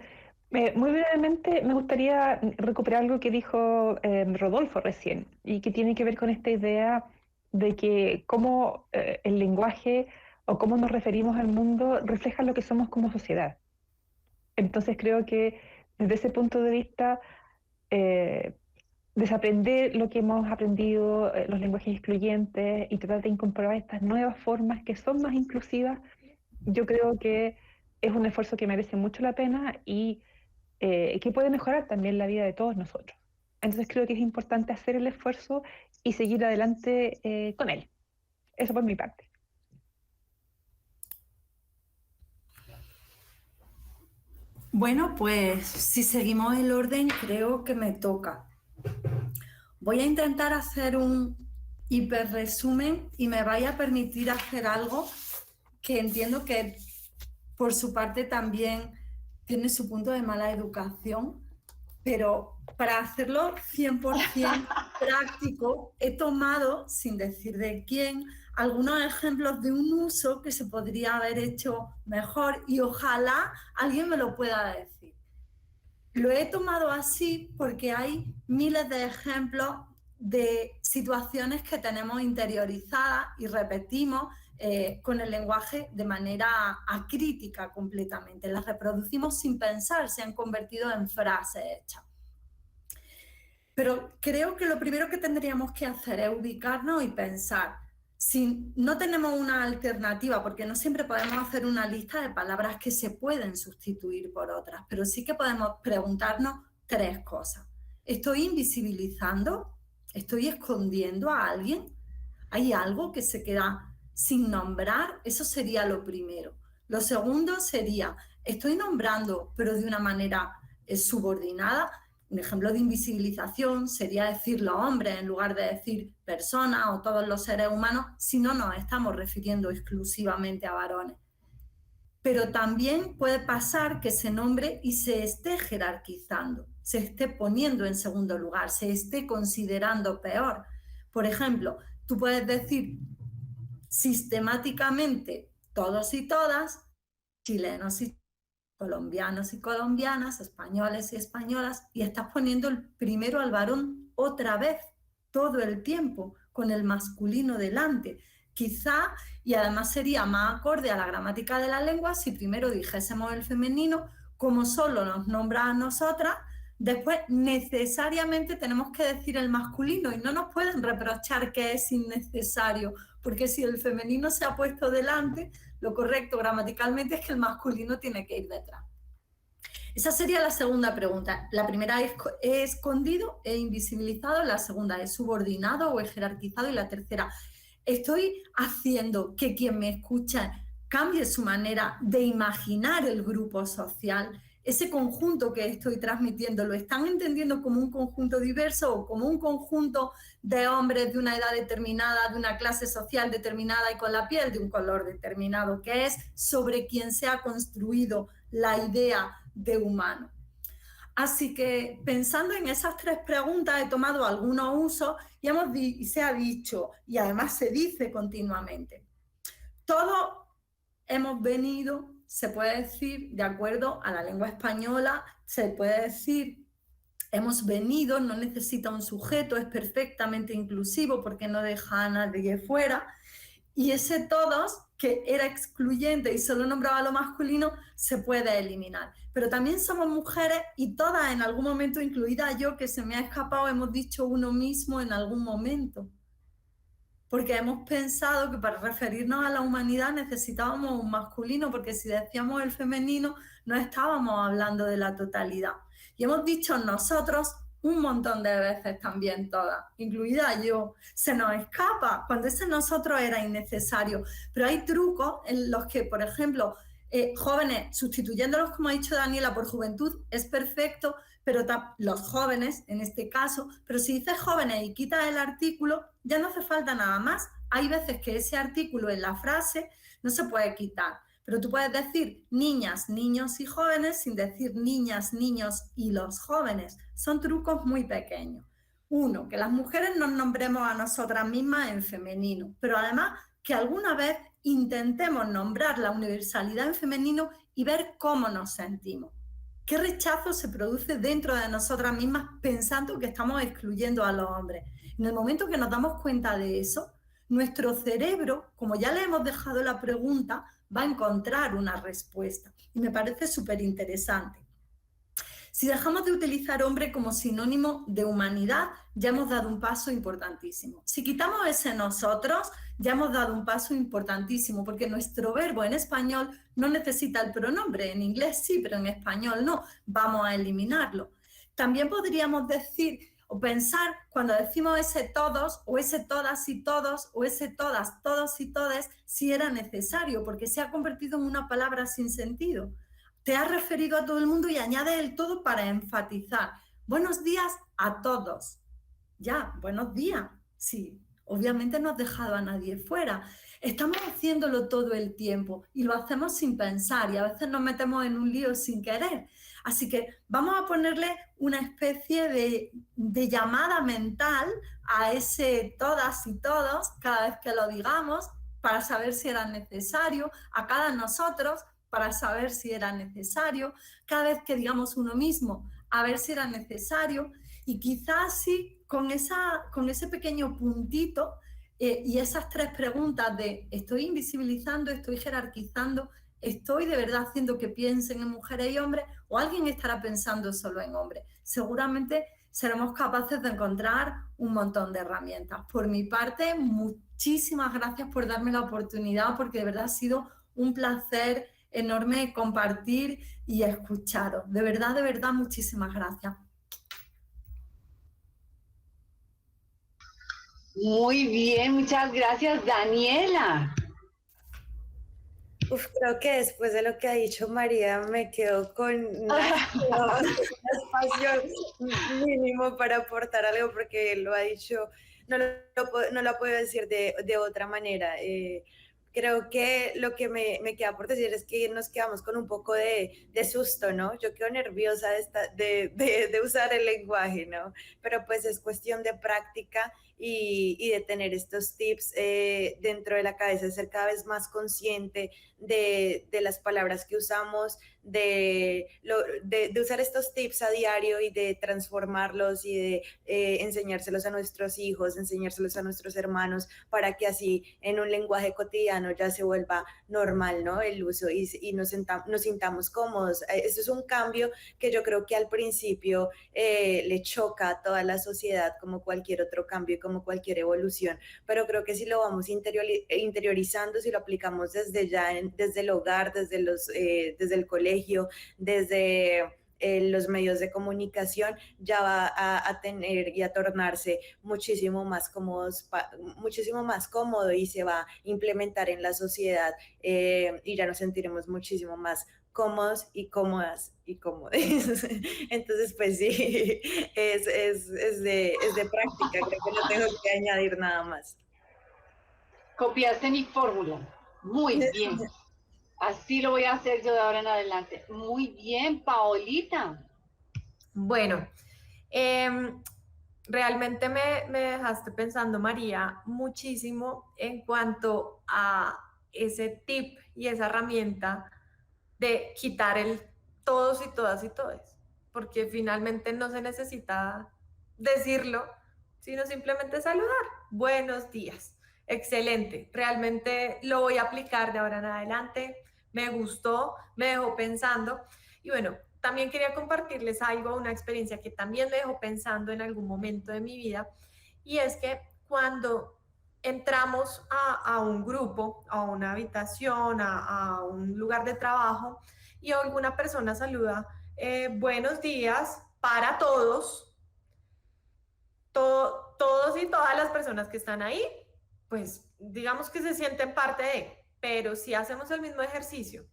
Muy brevemente me gustaría recuperar algo que dijo Rodolfo recién y que tiene que ver con esta idea de que cómo el lenguaje o cómo nos referimos al mundo refleja lo que somos como sociedad. Entonces creo que desde ese punto de vista desaprender lo que hemos aprendido, los lenguajes excluyentes, y tratar de incorporar estas nuevas formas que son más inclusivas, yo creo que es un esfuerzo que merece mucho la pena y que puede mejorar también la vida de todos nosotros. Entonces creo que es importante hacer el esfuerzo y seguir adelante con él. Eso por mi parte. Bueno, pues si seguimos el orden, creo que me toca. Voy a intentar hacer un hiperresumen y me vaya a permitir hacer algo que entiendo que por su parte también tiene su punto de mala educación, pero para hacerlo 100% práctico, he tomado, sin decir de quién, algunos ejemplos de un uso que se podría haber hecho mejor y ojalá alguien me lo pueda decir. Lo he tomado así porque hay miles de ejemplos de situaciones que tenemos interiorizadas y repetimos con el lenguaje de manera acrítica completamente. Las reproducimos sin pensar, se han convertido en frases hechas. Pero creo que lo primero que tendríamos que hacer es ubicarnos y pensar. Si no tenemos una alternativa, porque no siempre podemos hacer una lista de palabras que se pueden sustituir por otras, pero sí que podemos preguntarnos 3 cosas. ¿Estoy invisibilizando? ¿Estoy escondiendo a alguien? ¿Hay algo que se queda sin nombrar? Eso sería lo primero. Lo segundo sería, ¿estoy nombrando pero de una manera subordinada? Un ejemplo de invisibilización sería decir los hombres en lugar de decir personas o todos los seres humanos, si no nos estamos refiriendo exclusivamente a varones. Pero también puede pasar que se nombre y se esté jerarquizando, se esté poniendo en segundo lugar, se esté considerando peor. Por ejemplo, tú puedes decir sistemáticamente todos y todas, chilenos y colombianos y colombianas, españoles y españolas, y estás poniendo el primero al varón otra vez, todo el tiempo, con el masculino delante. Quizá, y además sería más acorde a la gramática de la lengua, si primero dijésemos el femenino, como solo nos nombra a nosotras, después necesariamente tenemos que decir el masculino y no nos pueden reprochar que es innecesario, porque si el femenino se ha puesto delante, lo correcto gramaticalmente es que el masculino tiene que ir detrás. Esa sería la segunda pregunta. La primera es ¿he escondido, he invisibilizado? La segunda es subordinado o he jerarquizado. Y la tercera, ¿estoy haciendo que quien me escucha cambie su manera de imaginar el grupo social? Ese conjunto que estoy transmitiendo, ¿lo están entendiendo como un conjunto diverso o como un conjunto de hombres de una edad determinada, de una clase social determinada y con la piel de un color determinado, que es sobre quien se ha construido la idea de humano? Así que pensando en esas 3 preguntas he tomado algunos usos y se ha dicho, y además se dice continuamente, todos hemos venido, se puede decir, de acuerdo a la lengua española, se puede decir hemos venido, no necesita un sujeto, es perfectamente inclusivo porque no deja a nadie fuera. Y ese todos, que era excluyente y solo nombraba lo masculino, se puede eliminar. Pero también somos mujeres y todas en algún momento, incluida yo, que se me ha escapado, hemos dicho uno mismo en algún momento. Porque hemos pensado que para referirnos a la humanidad necesitábamos un masculino, porque si decíamos el femenino no estábamos hablando de la totalidad. Y hemos dicho nosotros un montón de veces también todas, incluida yo. Se nos escapa cuando ese nosotros era innecesario. Pero hay trucos en los que, por ejemplo, jóvenes, sustituyéndolos, como ha dicho Daniela, por juventud, es perfecto, pero los jóvenes, en este caso, pero si dices jóvenes y quitas el artículo, ya no hace falta nada más. Hay veces que ese artículo en la frase no se puede quitar, pero tú puedes decir niñas, niños y jóvenes sin decir niñas, niños y los jóvenes. Son trucos muy pequeños. Uno, que las mujeres nos nombremos a nosotras mismas en femenino, pero además que alguna vez intentemos nombrar la universalidad en femenino y ver cómo nos sentimos. ¿Qué rechazo se produce dentro de nosotras mismas pensando que estamos excluyendo a los hombres? En el momento que nos damos cuenta de eso, nuestro cerebro, como ya le hemos dejado la pregunta, va a encontrar una respuesta. Y me parece súper interesante. Si dejamos de utilizar hombre como sinónimo de humanidad, ya hemos dado un paso importantísimo. Si quitamos ese nosotros, ya hemos dado un paso importantísimo, porque nuestro verbo en español no necesita el pronombre, en inglés sí, pero en español no. Vamos a eliminarlo. También podríamos decir o pensar cuando decimos ese todos o ese todas y todos o ese todas, todos y todes, si era necesario, porque se ha convertido en una palabra sin sentido. Te has referido a todo el mundo y añades el todo para enfatizar. Buenos días a todos. Ya, buenos días. Sí, obviamente no has dejado a nadie fuera. Estamos haciéndolo todo el tiempo y lo hacemos sin pensar y a veces nos metemos en un lío sin querer. Así que vamos a ponerle una especie de llamada mental a ese todas y todos cada vez que lo digamos para saber si era necesario, a cada nosotros para saber si era necesario, cada vez que digamos uno mismo, a ver si era necesario, y quizás sí, con ese pequeño puntito y esas 3 preguntas de estoy invisibilizando, estoy jerarquizando, estoy de verdad haciendo que piensen en mujeres y hombres, o alguien estará pensando solo en hombres. Seguramente seremos capaces de encontrar un montón de herramientas. Por mi parte, muchísimas gracias por darme la oportunidad, porque de verdad ha sido un placer enorme compartir y escucharos. De verdad, muchísimas gracias. Muy bien, muchas gracias, Daniela. Creo que después de lo que ha dicho María me quedo con un espacio mínimo para aportar algo, porque lo ha dicho, no lo puedo decir de otra manera. Creo que lo que me queda por decir es que nos quedamos con un poco de susto, ¿no? Yo quedo nerviosa de usar el lenguaje, ¿no? Pero pues es cuestión de práctica y de tener estos tips dentro de la cabeza, de ser cada vez más consciente de las palabras que usamos, de usar estos tips a diario y de transformarlos y de enseñárselos a nuestros hijos, enseñárselos a nuestros hermanos, para que así en un lenguaje cotidiano ya se vuelva normal, ¿no? El uso y nos sintamos cómodos. Esto es un cambio que yo creo que al principio le choca a toda la sociedad, como cualquier otro cambio y como cualquier evolución, pero creo que si lo vamos interiorizando, si lo aplicamos desde ya, desde el hogar, desde el colegio, desde los medios de comunicación, ya va a tener y a tornarse muchísimo más cómodo y se va a implementar en la sociedad y ya nos sentiremos muchísimo más cómodos y cómodas y cómodos. Entonces, pues sí, es de práctica, creo que no tengo que añadir nada más. Copiaste mi fórmula. Muy bien. Así lo voy a hacer yo de ahora en adelante. Muy bien, Paolita. Bueno, realmente me dejaste pensando, María, muchísimo en cuanto a ese tip y esa herramienta de quitar el todos y todas y todes, porque finalmente no se necesita decirlo, sino simplemente saludar. Buenos días. Excelente. Realmente lo voy a aplicar de ahora en adelante. Me gustó, me dejó pensando. Y bueno, también quería compartirles algo, una experiencia que también me dejó pensando en algún momento de mi vida, y es que cuando entramos a un grupo, a una habitación, a un lugar de trabajo, y alguna persona saluda, buenos días para todos, todos y todas las personas que están ahí, pues digamos que se sienten parte de, pero si hacemos el mismo ejercicio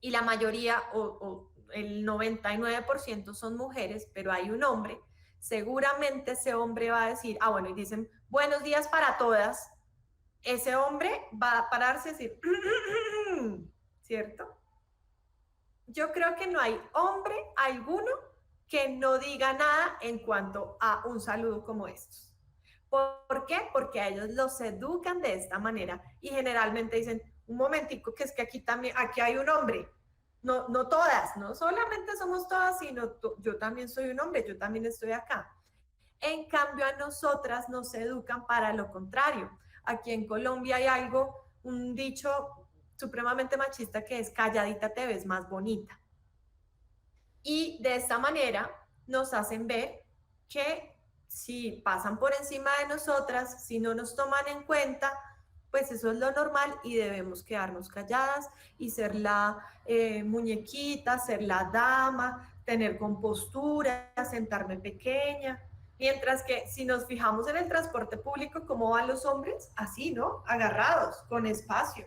y la mayoría o el 99% son mujeres, pero hay un hombre, seguramente ese hombre va a decir, bueno, y dicen, buenos días para todas, ese hombre va a pararse y decir, ¿cierto? Yo creo que no hay hombre alguno que no diga nada en cuanto a un saludo como estos. ¿Por qué? Porque a ellos los educan de esta manera y generalmente dicen, un momentico, que es que aquí hay un hombre. No todas, no solamente somos todas, sino yo también soy un hombre, yo también estoy acá. En cambio, a nosotras nos educan para lo contrario. Aquí en Colombia hay un dicho supremamente machista que es calladita te ves más bonita. Y de esta manera nos hacen ver que si pasan por encima de nosotras, si no nos toman en cuenta, pues eso es lo normal y debemos quedarnos calladas y ser la muñequita, ser la dama, tener compostura, sentarme pequeña. Mientras que si nos fijamos en el transporte público, ¿cómo van los hombres? Así, ¿no? Agarrados, con espacio,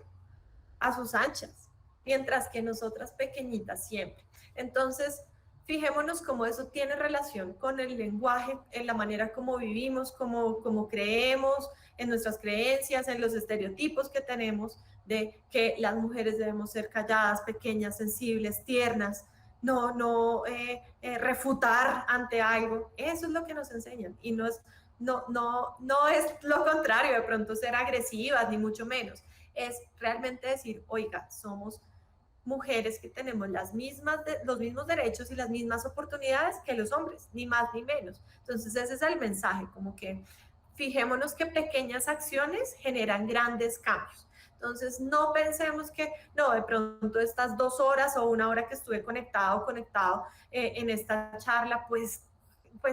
a sus anchas. Mientras que nosotras pequeñitas siempre. Entonces, fijémonos cómo eso tiene relación con el lenguaje, en la manera como vivimos, como creemos, en nuestras creencias, en los estereotipos que tenemos de que las mujeres debemos ser calladas, pequeñas, sensibles, tiernas, no refutar ante algo. Eso es lo que nos enseñan y no es lo contrario, de pronto ser agresivas, ni mucho menos. Es realmente decir, oiga, somos mujeres que tenemos los mismos derechos y las mismas oportunidades que los hombres, ni más ni menos. Entonces ese es el mensaje, como que fijémonos que pequeñas acciones generan grandes cambios. Entonces no pensemos que, no, de pronto estas 2 horas o 1 hora que estuve conectado en esta charla, pues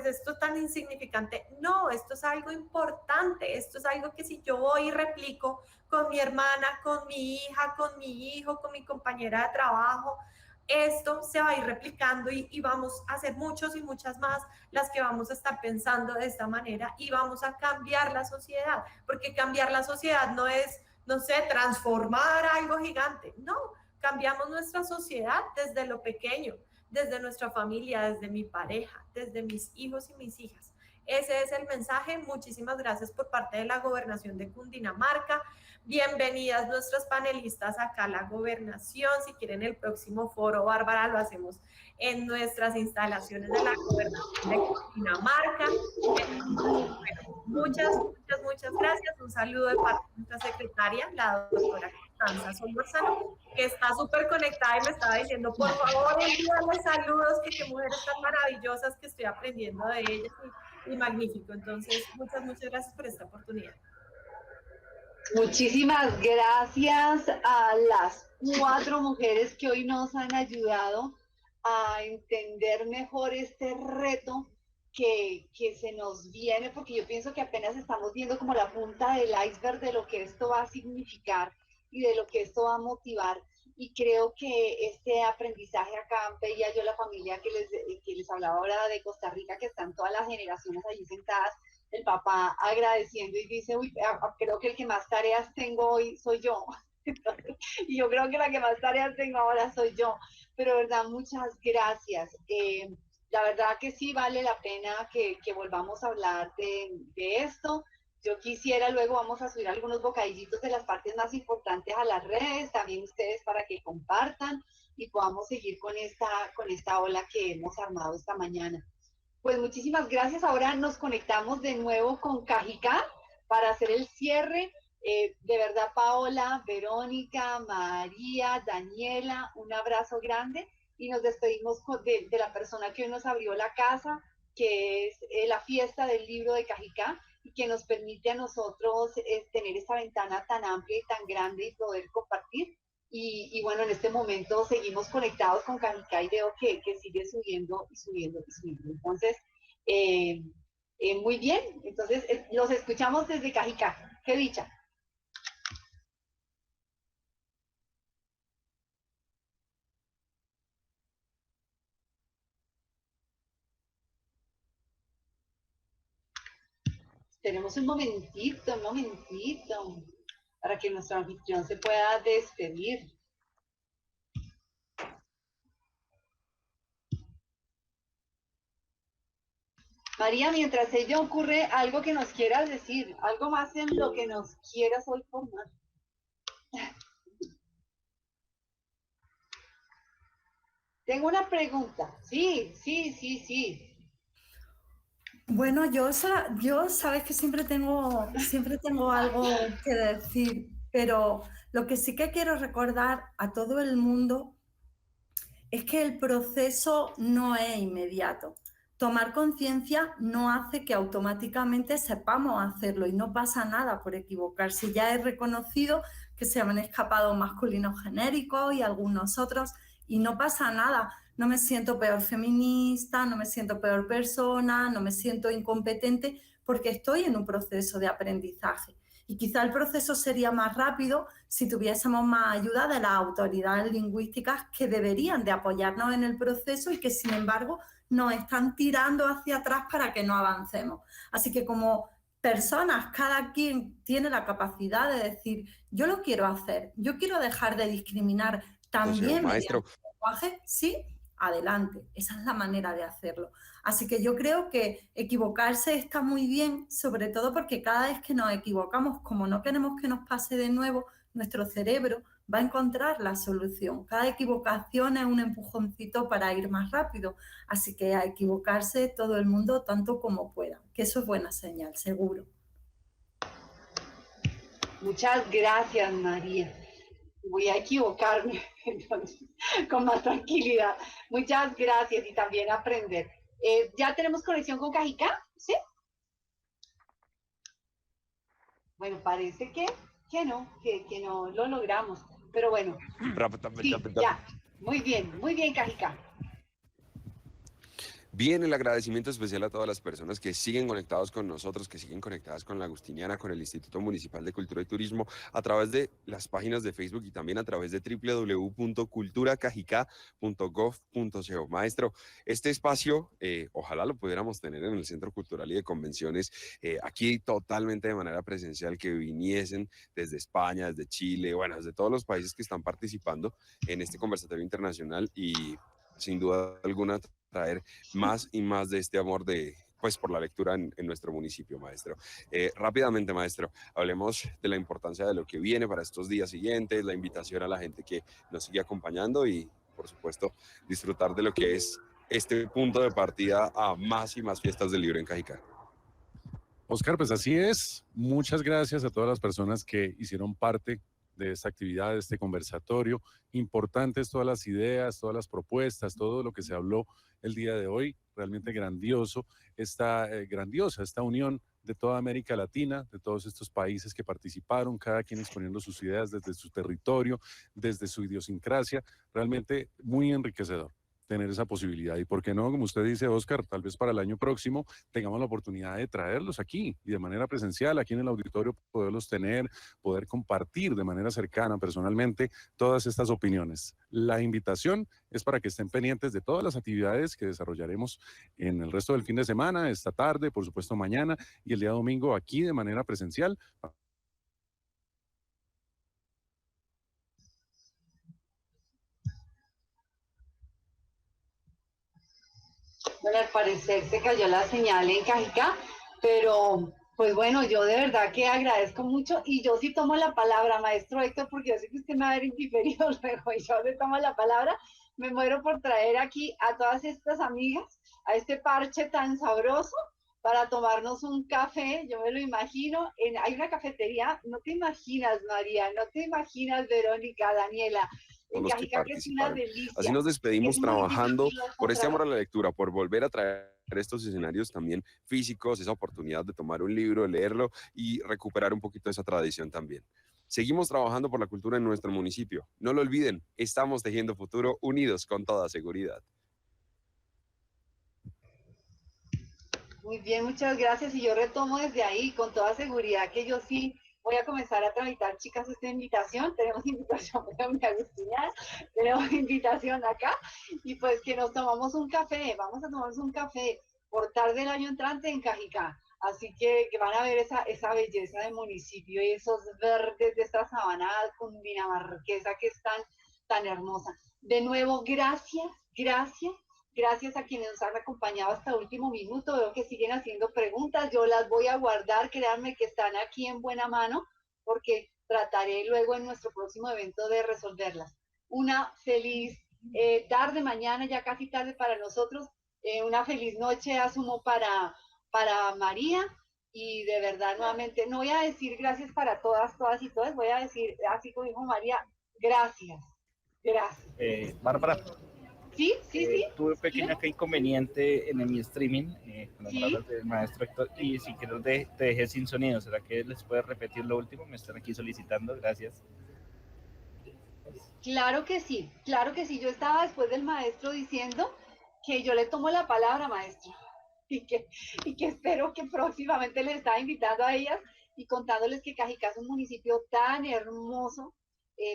esto es tan insignificante. No, esto es algo importante, esto es algo que si yo voy y replico con mi hermana, con mi hija, con mi hijo, con mi compañera de trabajo, esto se va a ir replicando y vamos a ser muchos y muchas más las que vamos a estar pensando de esta manera y vamos a cambiar la sociedad, porque cambiar la sociedad no es, no sé, transformar algo gigante, no, cambiamos nuestra sociedad desde lo pequeño, desde nuestra familia, desde mi pareja, desde mis hijos y mis hijas. Ese es el mensaje. Muchísimas gracias por parte de la Gobernación de Cundinamarca. Bienvenidas nuestras panelistas acá a la Gobernación. Si quieren el próximo foro, Bárbara, lo hacemos en nuestras instalaciones de la Gobernación de Cundinamarca. Bueno, muchas gracias. Un saludo de parte de nuestra secretaria, la doctora Constanza Solórzano, que está súper conectada y me estaba diciendo, por favor, envíame saludos, que qué mujeres tan maravillosas que estoy aprendiendo de ellas y magnífico. Entonces, muchas gracias por esta oportunidad. Muchísimas gracias a las 4 mujeres que hoy nos han ayudado a entender mejor este reto que se nos viene, porque yo pienso que apenas estamos viendo como la punta del iceberg de lo que esto va a significar y de lo que esto va a motivar. Y creo que este aprendizaje acá, veía yo la familia que les hablaba ahora de Costa Rica, que están todas las generaciones allí sentadas, el papá agradeciendo y dice, uy, creo que el que más tareas tengo hoy soy yo. Y yo creo que la que más tareas tengo ahora soy yo. Pero, verdad, muchas gracias. La verdad que sí vale la pena que volvamos a hablar de esto. Yo quisiera, luego vamos a subir algunos bocadillitos de las partes más importantes a las redes, también ustedes para que compartan y podamos seguir con esta ola que hemos armado esta mañana. Pues muchísimas gracias. Ahora nos conectamos de nuevo con Cajicá para hacer el cierre. De verdad, Paola, Verónica, María, Daniela, un abrazo grande y nos despedimos de la persona que hoy nos abrió la casa, que es la fiesta del libro de Cajicá y que nos permite a nosotros tener esta ventana tan amplia y tan grande y poder compartir. Y bueno, en este momento seguimos conectados con Cajicá y veo que sigue subiendo y subiendo y subiendo. Entonces, muy bien. Entonces, los escuchamos desde Cajicá. ¡Qué dicha! Tenemos un momentito, para que nuestro anfitrión se pueda despedir. María, mientras ello ocurre, algo que nos quieras decir, algo más en lo que nos quieras hoy formar. Tengo una pregunta. Sí. Bueno, yo sabes que siempre tengo algo que decir, pero lo que sí que quiero recordar a todo el mundo es que el proceso no es inmediato. Tomar conciencia no hace que automáticamente sepamos hacerlo y no pasa nada por equivocarse. Ya he reconocido que se me han escapado masculinos genéricos y algunos otros y no pasa nada. No me siento peor feminista, no me siento peor persona, no me siento incompetente porque estoy en un proceso de aprendizaje. Y quizá el proceso sería más rápido si tuviésemos más ayuda de las autoridades lingüísticas que deberían de apoyarnos en el proceso y que, sin embargo, nos están tirando hacia atrás para que no avancemos. Así que como personas, cada quien tiene la capacidad de decir, yo lo quiero hacer, yo quiero dejar de discriminar también maestro. mediante el lenguaje, sí, adelante, esa es la manera de hacerlo. Así que yo creo que equivocarse está muy bien, sobre todo porque cada vez que nos equivocamos, como no queremos que nos pase de nuevo, nuestro cerebro va a encontrar la solución. Cada equivocación es un empujoncito para ir más rápido, así que a equivocarse todo el mundo tanto como pueda, que eso es buena señal, seguro. Muchas gracias, María. Voy a equivocarme entonces, con más tranquilidad. Muchas gracias y también aprender. ¿Ya tenemos conexión con Cajicá? ¿Sí? Bueno, parece que no lo logramos. Pero bueno, sí, ya. Muy bien, Cajicá. Bien, el agradecimiento especial a todas las personas que siguen conectados con nosotros, que siguen conectadas con La Agustiniana, con el Instituto Municipal de Cultura y Turismo, a través de las páginas de Facebook y también a través de www.culturacajicá.gov.co. Maestro, este espacio, ojalá lo pudiéramos tener en el Centro Cultural y de Convenciones, aquí totalmente de manera presencial, que viniesen desde España, desde Chile, bueno, desde todos los países que están participando en este conversatorio internacional y sin duda alguna traer más y más de este amor pues por la lectura en nuestro municipio, maestro. Rápidamente, maestro, hablemos de la importancia de lo que viene para estos días siguientes, la invitación a la gente que nos sigue acompañando y, por supuesto, disfrutar de lo que es este punto de partida a más y más fiestas del libro en Cajicá. Oscar, pues así es. Muchas gracias a todas las personas que hicieron parte de esta actividad, de este conversatorio. Importantes todas las ideas, todas las propuestas, todo lo que se habló el día de hoy. Realmente grandiosa esta unión de toda América Latina, de todos estos países que participaron, cada quien exponiendo sus ideas desde su territorio, desde su idiosincrasia. Realmente muy enriquecedor tener esa posibilidad. Y por qué no, como usted dice, Oscar, tal vez para el año próximo tengamos la oportunidad de traerlos aquí y de manera presencial, aquí en el auditorio, poderlos tener, poder compartir de manera cercana, personalmente, todas estas opiniones. La invitación es para que estén pendientes de todas las actividades que desarrollaremos en el resto del fin de semana, esta tarde, por supuesto mañana y el día domingo aquí de manera presencial. Bueno, al parecer se cayó la señal en Cajicá, pero pues bueno, yo de verdad que agradezco mucho y yo sí tomo la palabra, maestro Héctor, porque yo sé que usted me va a ver indiferido luego y yo le tomo la palabra. Me muero por traer aquí a todas estas amigas, a este parche tan sabroso para tomarnos un café, yo me lo imagino, hay una cafetería, no te imaginas, María, no te imaginas, Verónica, Daniela, Los que participaron. Así nos despedimos trabajando por este amor a la lectura, por volver a traer estos escenarios también físicos, esa oportunidad de tomar un libro, de leerlo y recuperar un poquito esa tradición también. Seguimos trabajando por la cultura en nuestro municipio. No lo olviden, estamos tejiendo futuro unidos con toda seguridad. Muy bien, muchas gracias. Y yo retomo desde ahí con toda seguridad que yo sí voy a comenzar a tramitar, chicas, esta invitación. Tenemos invitación para mi Agustiniana, tenemos invitación acá y pues que nos tomamos un café, vamos a tomarnos un café por tarde del año entrante en Cajicá. Así que van a ver esa belleza del municipio y esos verdes de esta sabana cundinamarquesa que es tan hermosa. De nuevo, gracias a quienes nos han acompañado hasta el último minuto. Veo que siguen haciendo preguntas, yo las voy a guardar, créanme que están aquí en buena mano, porque trataré luego en nuestro próximo evento de resolverlas. Una feliz tarde, mañana ya casi tarde para nosotros, una feliz noche asumo para María, y de verdad nuevamente, no voy a decir gracias para todas y todas, voy a decir, así como dijo María, gracias. Bárbara. Sí. Tuve un pequeño inconveniente en mi streaming con las palabras del maestro Héctor y si quiero te dejé sin sonido. ¿Será que les puedes repetir lo último? Me están aquí solicitando. Gracias. Claro que sí, claro que sí. Yo estaba después del maestro diciendo que yo le tomo la palabra, maestro, y que espero que próximamente les estaba invitando a ellas y contándoles que Cajicá es un municipio tan hermoso,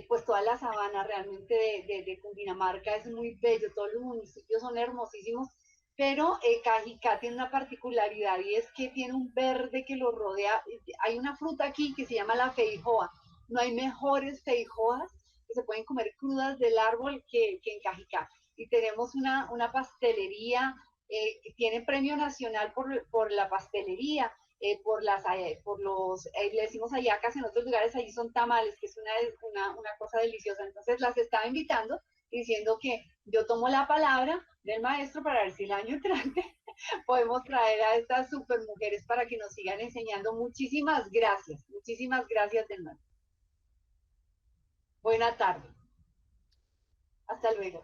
pues toda la sabana realmente de Cundinamarca es muy bello, todos los municipios son hermosísimos, pero Cajicá tiene una particularidad y es que tiene un verde que lo rodea. Hay una fruta aquí que se llama la feijoa. No hay mejores feijoas que se pueden comer crudas del árbol que en Cajicá. Y tenemos una pastelería que tiene premio nacional por la pastelería, por los, le decimos hallacas en otros lugares, allí son tamales, que es una cosa deliciosa. Entonces las estaba invitando diciendo que yo tomo la palabra del maestro para ver si el año entrante podemos traer a estas super mujeres para que nos sigan enseñando. Muchísimas gracias de nuevo. Buena tarde. Hasta luego.